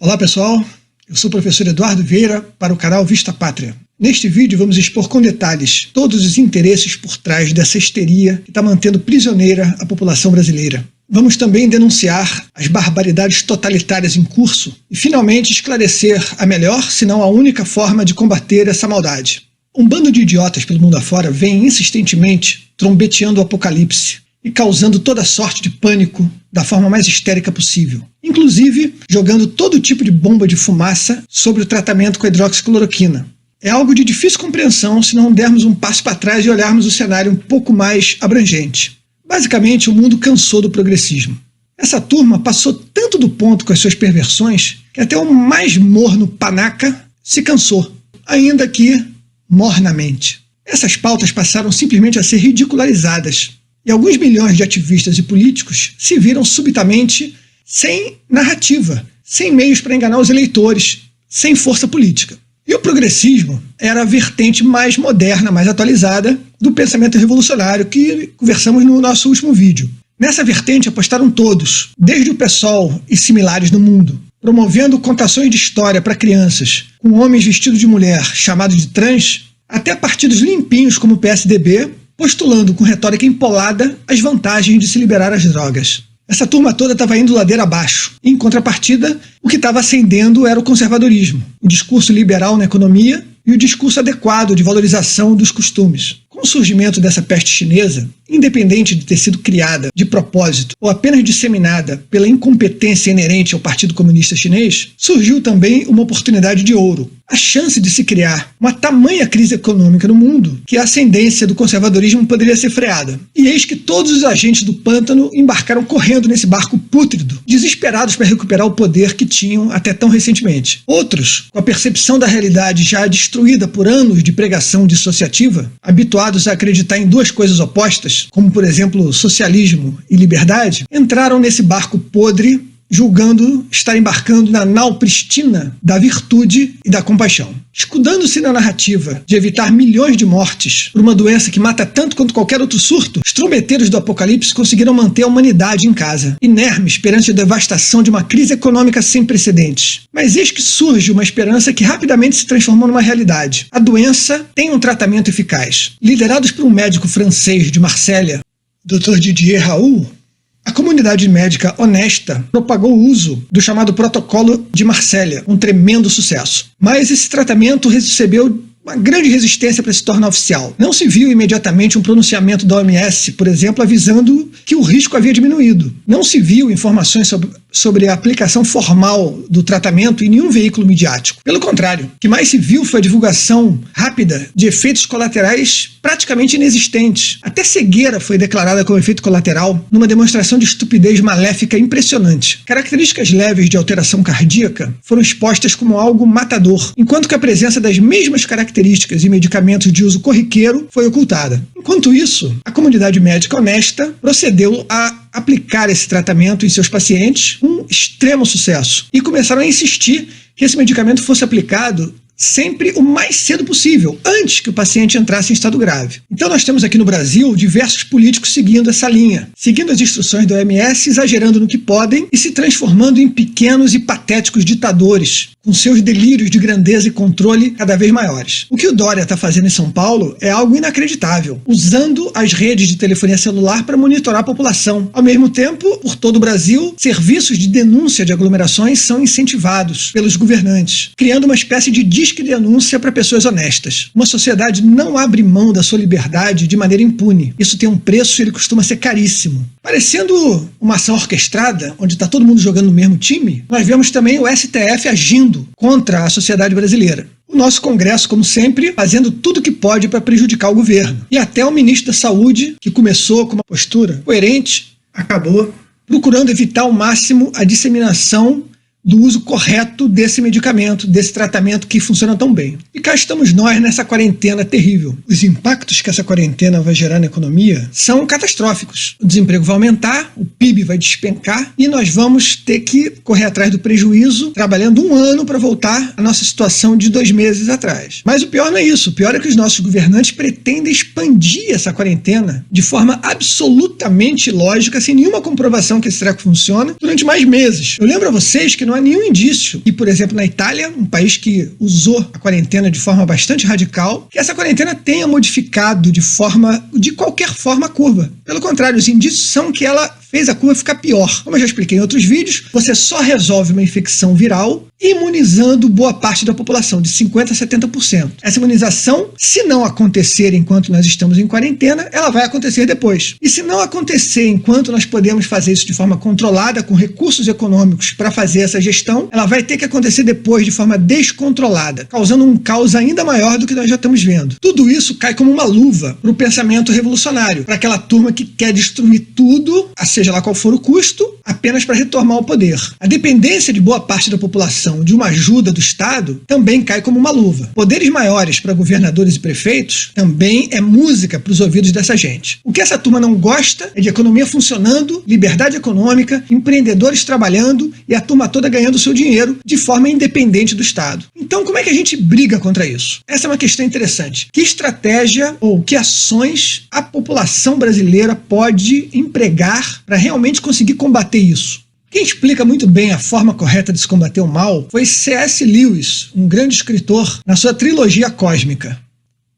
Olá pessoal, eu sou o professor Eduardo Vieira para o canal Vista Pátria. Neste vídeo vamos expor com detalhes todos os interesses por trás dessa histeria que está mantendo prisioneira a população brasileira. Vamos também denunciar as barbaridades totalitárias em curso e finalmente esclarecer a melhor, se não a única forma de combater essa maldade. Um bando de idiotas pelo mundo afora vem insistentemente trombeteando o apocalipse e causando toda sorte de pânico da forma mais histérica possível. Inclusive, jogando todo tipo de bomba de fumaça sobre o tratamento com a hidroxicloroquina. É algo de difícil compreensão se não dermos um passo para trás e olharmos o cenário um pouco mais abrangente. Basicamente, o mundo cansou do progressismo. Essa turma passou tanto do ponto com as suas perversões que até o mais morno panaca se cansou, ainda que mornamente. Essas pautas passaram simplesmente a ser ridicularizadas. E alguns milhões de ativistas e políticos se viram subitamente sem narrativa, sem meios para enganar os eleitores, sem força política. E o progressismo era a vertente mais moderna, mais atualizada do pensamento revolucionário que conversamos no nosso último vídeo. Nessa vertente apostaram todos, desde o PSOL e similares no mundo, promovendo contações de história para crianças, com homens vestidos de mulher chamados de trans, até partidos limpinhos como o PSDB, postulando com retórica empolada as vantagens de se liberar as drogas. Essa turma toda estava indo ladeira abaixo. Em contrapartida, o que estava ascendendo era o conservadorismo, o discurso liberal na economia e o discurso adequado de valorização dos costumes. Com o surgimento dessa peste chinesa, independente de ter sido criada de propósito ou apenas disseminada pela incompetência inerente ao Partido Comunista Chinês, surgiu também uma oportunidade de ouro. A chance de se criar uma tamanha crise econômica no mundo que a ascendência do conservadorismo poderia ser freada. E eis que todos os agentes do pântano embarcaram correndo nesse barco pútrido, desesperados para recuperar o poder que tinham até tão recentemente. Outros, com a percepção da realidade já destruída por anos de pregação dissociativa, habituados a acreditar em duas coisas opostas, como por exemplo socialismo e liberdade, entraram nesse barco podre, julgando estar embarcando na nau pristina da virtude e da compaixão. Escudando-se na narrativa de evitar milhões de mortes por uma doença que mata tanto quanto qualquer outro surto, os trombeteiros do apocalipse conseguiram manter a humanidade em casa, inermes perante a devastação de uma crise econômica sem precedentes. Mas eis que surge uma esperança que rapidamente se transformou numa realidade. A doença tem um tratamento eficaz. Liderados por um médico francês de Marsella, Dr. Didier Raoult, a comunidade médica honesta propagou o uso do chamado protocolo de Marsella, um tremendo sucesso. Mas esse tratamento recebeu uma grande resistência para se tornar oficial. Não se viu imediatamente um pronunciamento da OMS, por exemplo, avisando que o risco havia diminuído. Não se viu informações sobre a aplicação formal do tratamento em nenhum veículo midiático. Pelo contrário, o que mais se viu foi a divulgação rápida de efeitos colaterais praticamente inexistentes. Até cegueira foi declarada como efeito colateral numa demonstração de estupidez maléfica impressionante. Características leves de alteração cardíaca foram expostas como algo matador, enquanto que a presença das mesmas características e medicamentos de uso corriqueiro foi ocultada. Enquanto isso, a comunidade médica honesta procedeu a aplicar esse tratamento em seus pacientes com extremo sucesso e começaram a insistir que esse medicamento fosse aplicado sempre o mais cedo possível, antes que o paciente entrasse em estado grave. Então nós temos aqui no Brasil diversos políticos seguindo essa linha, seguindo as instruções da OMS, exagerando no que podem e se transformando em pequenos e patéticos ditadores, com seus delírios de grandeza e controle cada vez maiores. O que o Dória está fazendo em São Paulo é algo inacreditável, usando as redes de telefonia celular para monitorar a população. Ao mesmo tempo, por todo o Brasil, serviços de denúncia de aglomerações são incentivados pelos governantes, criando uma espécie de disque denúncia para pessoas honestas. Uma sociedade não abre mão da sua liberdade de maneira impune. Isso tem um preço e ele costuma ser caríssimo. Parecendo uma ação orquestrada, onde está todo mundo jogando no mesmo time, nós vemos também o STF agindo contra a sociedade brasileira. O nosso Congresso, como sempre, fazendo tudo o que pode para prejudicar o governo. E até o ministro da Saúde, que começou com uma postura coerente, acabou procurando evitar ao máximo a disseminação do uso correto desse medicamento, desse tratamento que funciona tão bem. E cá estamos nós nessa quarentena terrível. Os impactos que essa quarentena vai gerar na economia são catastróficos. O desemprego vai aumentar, o PIB vai despencar e nós vamos ter que correr atrás do prejuízo, trabalhando um ano para voltar à nossa situação de 2 meses atrás. Mas o pior não é isso. O pior é que os nossos governantes pretendem expandir essa quarentena de forma absolutamente lógica, sem nenhuma comprovação que esse treco funciona, durante mais meses. Eu lembro a vocês que não há nenhum indício que, por exemplo, na Itália, um país que usou a quarentena de forma bastante radical, que essa quarentena tenha modificado de qualquer forma a curva. Pelo contrário, os indícios são que ela fez a curva ficar pior. Como eu já expliquei em outros vídeos, você só resolve uma infecção viral imunizando boa parte da população, de 50% a 70%. Essa imunização, se não acontecer enquanto nós estamos em quarentena, ela vai acontecer depois. E se não acontecer enquanto nós podemos fazer isso de forma controlada, com recursos econômicos para fazer essa gestão, ela vai ter que acontecer depois de forma descontrolada, causando um caos ainda maior do que nós já estamos vendo. Tudo isso cai como uma luva para o pensamento revolucionário, para aquela turma que quer destruir tudo, seja lá qual for o custo, apenas para retomar o poder. A dependência de boa parte da população de uma ajuda do Estado também cai como uma luva. Poderes maiores para governadores e prefeitos também é música para os ouvidos dessa gente. O que essa turma não gosta é de economia funcionando, liberdade econômica, empreendedores trabalhando e a turma toda ganhando seu dinheiro de forma independente do Estado. Então, como é que a gente briga contra isso? Essa é uma questão interessante. Que estratégia ou que ações a população brasileira pode empregar para realmente conseguir combater isso? Quem explica muito bem a forma correta de se combater o mal foi C.S. Lewis, um grande escritor, na sua trilogia cósmica.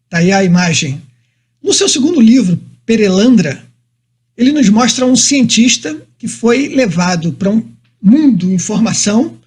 Está aí a imagem. No seu segundo livro, Perelandra, ele nos mostra um cientista que foi levado para um mundo em formação.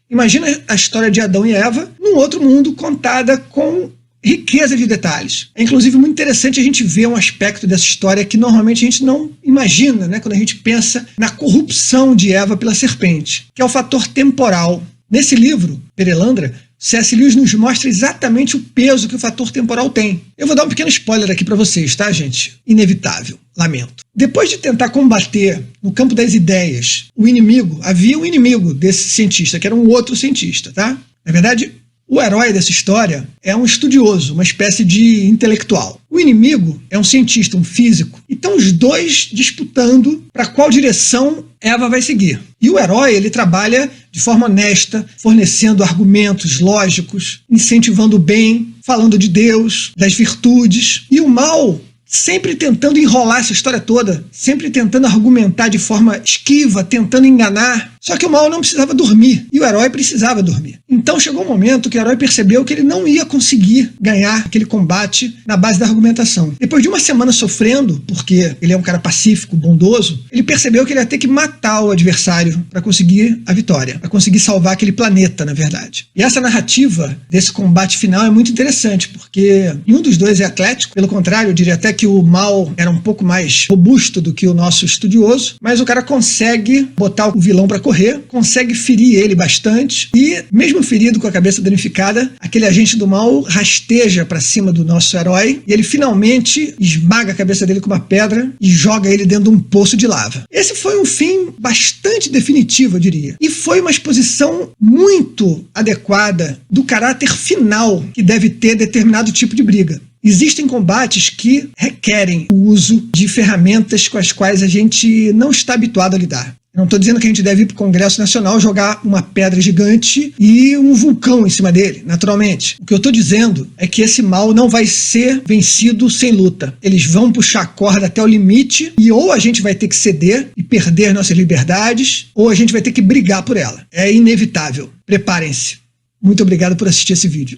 Imagina a história de Adão e Eva num outro mundo contada com riqueza de detalhes. É inclusive muito interessante a gente ver um aspecto dessa história que normalmente a gente não imagina, né, quando a gente pensa na corrupção de Eva pela serpente, que é o fator temporal. Nesse livro, Perelandra, C.S. Lewis nos mostra exatamente o peso que o fator temporal tem. Eu vou dar um pequeno spoiler aqui para vocês, tá, gente? Inevitável, lamento. Depois de tentar combater no campo das ideias o inimigo, havia um inimigo desse cientista, que era um outro cientista, tá? Na verdade, o herói dessa história é um estudioso, uma espécie de intelectual. O inimigo é um cientista, um físico. E estão os dois disputando para qual direção Eva vai seguir. E o herói, ele trabalha de forma honesta, fornecendo argumentos lógicos, incentivando o bem, falando de Deus, das virtudes. E o mal, sempre tentando enrolar essa história toda, sempre tentando argumentar de forma esquiva, tentando enganar. Só que o mal não precisava dormir, e o herói precisava dormir. Então chegou um momento que o herói percebeu que ele não ia conseguir ganhar aquele combate na base da argumentação. Depois de uma semana sofrendo, porque ele é um cara pacífico, bondoso, ele percebeu que ele ia ter que matar o adversário para conseguir a vitória, para conseguir salvar aquele planeta, na verdade. E essa narrativa desse combate final é muito interessante, porque nenhum dos dois é atlético, pelo contrário, eu diria até que o mal era um pouco mais robusto do que o nosso estudioso, mas o cara consegue botar o vilão para correr, consegue ferir ele bastante e, mesmo ferido com a cabeça danificada, aquele agente do mal rasteja para cima do nosso herói e ele finalmente esmaga a cabeça dele com uma pedra e joga ele dentro de um poço de lava. Esse foi um fim bastante definitivo, eu diria, e foi uma exposição muito adequada do caráter final que deve ter determinado tipo de briga. Existem combates que requerem o uso de ferramentas com as quais a gente não está habituado a lidar. Eu não estou dizendo que a gente deve ir para o Congresso Nacional jogar uma pedra gigante e um vulcão em cima dele, naturalmente. O que eu estou dizendo é que esse mal não vai ser vencido sem luta. Eles vão puxar a corda até o limite e ou a gente vai ter que ceder e perder nossas liberdades, ou a gente vai ter que brigar por ela. É inevitável. Preparem-se. Muito obrigado por assistir esse vídeo.